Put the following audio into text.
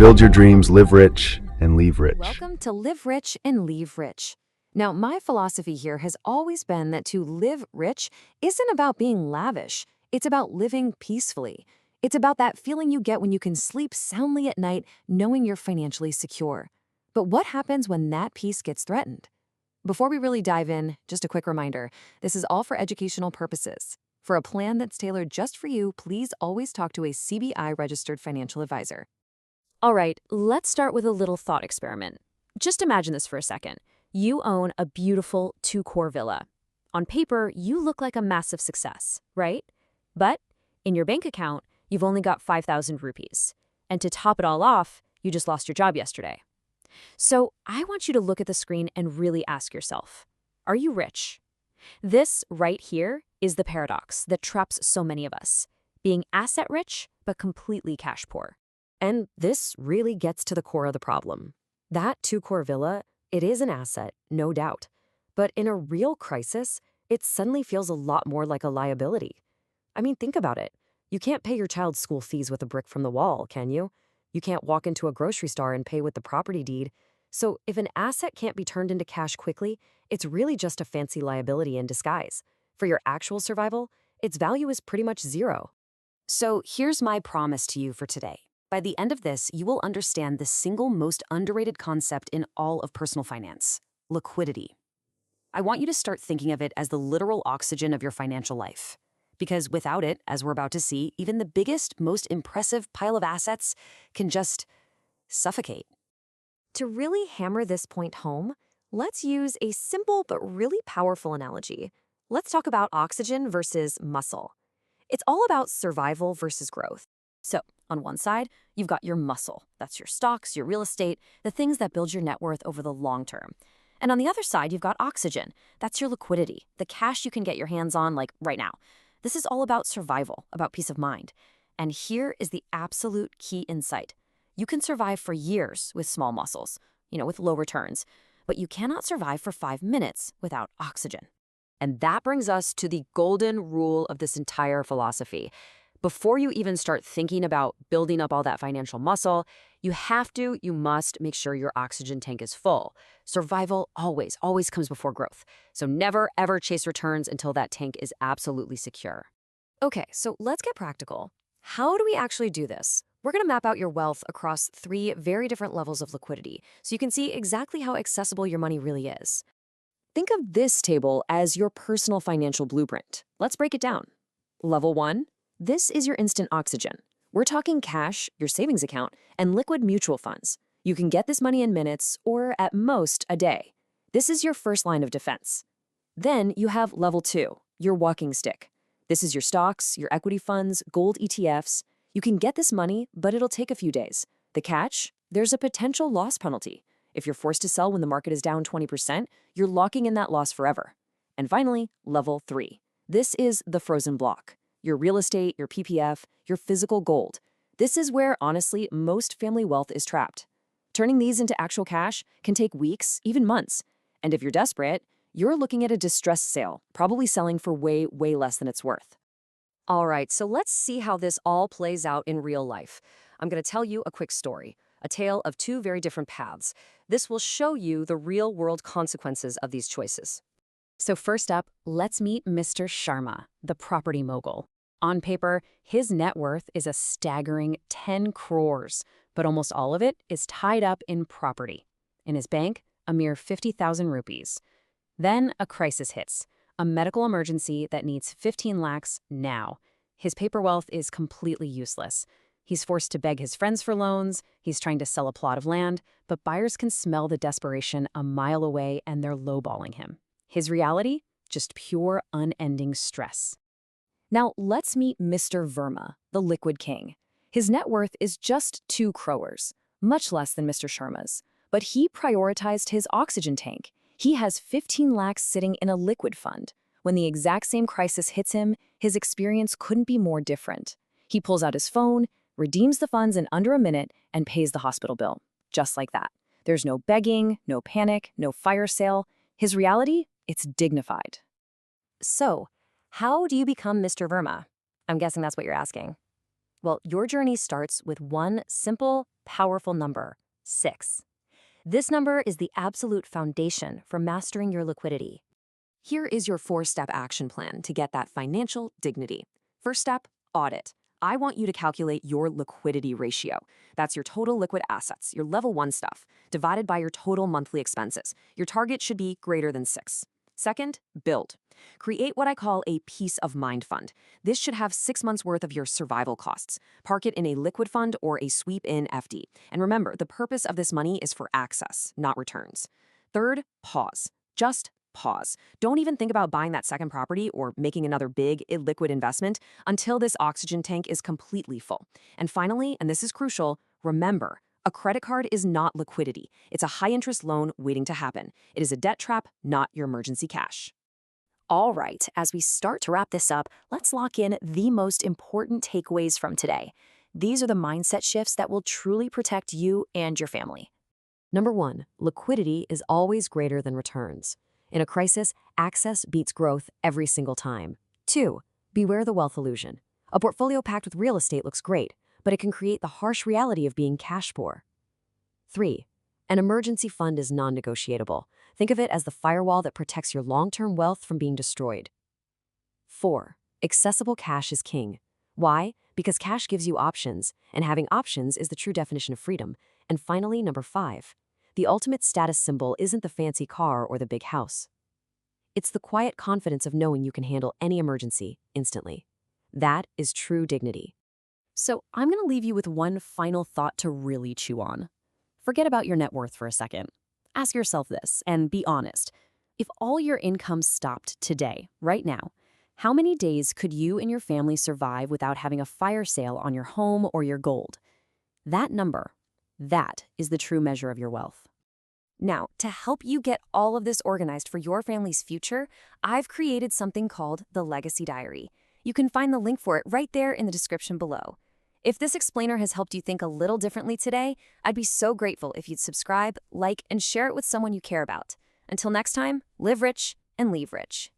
Build your dreams, live rich, and leave rich. Welcome to Live Rich and Leave Rich. Now, my philosophy here has always been that to live rich isn't about being lavish. It's about living peacefully. It's about that feeling you get when you can sleep soundly at night knowing you're financially secure. But what happens when that peace gets threatened? Before we really dive in, just a quick reminder, this is all for educational purposes. For a plan that's tailored just for you, please always talk to a CBI-registered financial advisor. All right, let's start with a little thought experiment. Just imagine this for a second. You own a beautiful two-core villa. On paper, you look like a massive success, right? But in your bank account, you've only got 5,000 rupees. And to top it all off, you just lost your job yesterday. So I want you to look at the screen and really ask yourself, are you rich? This right here is the paradox that traps so many of us, being asset rich but completely cash poor. And this really gets to the core of the problem. That two-core villa, it is an asset, no doubt. But in a real crisis, it suddenly feels a lot more like a liability. I mean, think about it. You can't pay your child's school fees with a brick from the wall, can you? You can't walk into a grocery store and pay with the property deed. So if an asset can't be turned into cash quickly, it's really just a fancy liability in disguise. For your actual survival, its value is pretty much zero. So here's my promise to you for today. By the end of this, you will understand the single most underrated concept in all of personal finance: liquidity. I want you to start thinking of it as the literal oxygen of your financial life. Because without it, as we're about to see, even the biggest, most impressive pile of assets can just suffocate. To really hammer this point home, let's use a simple but really powerful analogy. Let's talk about oxygen versus muscle. It's all about survival versus growth. So, on one side, you've got your muscle. That's your stocks, your real estate, the things that build your net worth over the long term. And on the other side, you've got oxygen. That's your liquidity, the cash you can get your hands on like right now. This is all about survival, about peace of mind. And here is the absolute key insight. You can survive for years with small muscles, with low returns, but you cannot survive for 5 minutes without oxygen. And that brings us to the golden rule of this entire philosophy. Before you even start thinking about building up all that financial muscle, you must make sure your oxygen tank is full. Survival always comes before growth. So never, ever chase returns until that tank is absolutely secure. Okay, so let's get practical. How do we actually do this? We're going to map out your wealth across 3 very different levels of liquidity, so you can see exactly how accessible your money really is. Think of this table as your personal financial blueprint. Let's break it down. Level 1. This is your instant oxygen. We're talking cash, your savings account, and liquid mutual funds. You can get this money in minutes or at most a day. This is your first line of defense. Then you have level 2, your walking stick. This is your stocks, your equity funds, gold ETFs. You can get this money, but it'll take a few days. The catch? There's a potential loss penalty. If you're forced to sell when the market is down 20%, you're locking in that loss forever. And finally, level 3. This is the frozen block. Your real estate, your PPF, your physical gold. This is where, honestly, most family wealth is trapped. Turning these into actual cash can take weeks, even months. And if you're desperate, you're looking at a distressed sale, probably selling for way less than it's worth. All right, so let's see how this all plays out in real life. I'm going to tell you a quick story, a tale of 2 very different paths. This will show you the real-world consequences of these choices. So first up, let's meet Mr. Sharma, the property mogul. On paper, his net worth is a staggering 10 crores, but almost all of it is tied up in property. In his bank, a mere 50,000 rupees. Then a crisis hits, a medical emergency that needs 15 lakhs now. His paper wealth is completely useless. He's forced to beg his friends for loans, he's trying to sell a plot of land, but buyers can smell the desperation a mile away and they're lowballing him. His reality? Just pure, unending stress. Now, let's meet Mr. Verma, the liquid king. His net worth is just 2 crores, much less than Mr. Sharma's. But he prioritized his oxygen tank. He has 15 lakhs sitting in a liquid fund. When the exact same crisis hits him, his experience couldn't be more different. He pulls out his phone, redeems the funds in under a minute, and pays the hospital bill. Just like that. There's no begging, no panic, no fire sale. His reality? It's dignified. So, how do you become Mr. Verma? I'm guessing that's what you're asking. Well, your journey starts with one simple, powerful number: 6. This number is the absolute foundation for mastering your liquidity. Here is your 4-step action plan to get that financial dignity. First step, audit. I want you to calculate your liquidity ratio. That's your total liquid assets, your level 1 stuff, divided by your total monthly expenses. Your target should be greater than 6. Second, build. Create what I call a peace of mind fund. This should have 6 months worth of your survival costs. Park it in a liquid fund or a sweep-in FD. And remember, the purpose of this money is for access, not returns. Third, pause. Just pause. Don't even think about buying that second property or making another big, illiquid investment until this oxygen tank is completely full. And finally, and this is crucial, remember, a credit card is not liquidity. It's a high-interest loan waiting to happen. It is a debt trap, not your emergency cash. All right, as we start to wrap this up, let's lock in the most important takeaways from today. These are the mindset shifts that will truly protect you and your family. Number 1, liquidity is always greater than returns. In a crisis, access beats growth every single time. 2, beware the wealth illusion. A portfolio packed with real estate looks great, but it can create the harsh reality of being cash poor. 3, an emergency fund is non-negotiable. Think of it as the firewall that protects your long-term wealth from being destroyed. 4, accessible cash is king. Why? Because cash gives you options, and having options is the true definition of freedom. And finally, number 5, the ultimate status symbol isn't the fancy car or the big house. It's the quiet confidence of knowing you can handle any emergency instantly. That is true dignity. So I'm going to leave you with one final thought to really chew on. Forget about your net worth for a second. Ask yourself this and be honest. If all your income stopped today, right now, how many days could you and your family survive without having a fire sale on your home or your gold? That number, that is the true measure of your wealth. Now, to help you get all of this organized for your family's future, I've created something called the Legacy Diary. You can find the link for it right there in the description below. If this explainer has helped you think a little differently today, I'd be so grateful if you'd subscribe, like, and share it with someone you care about. Until next time, live rich and leave rich.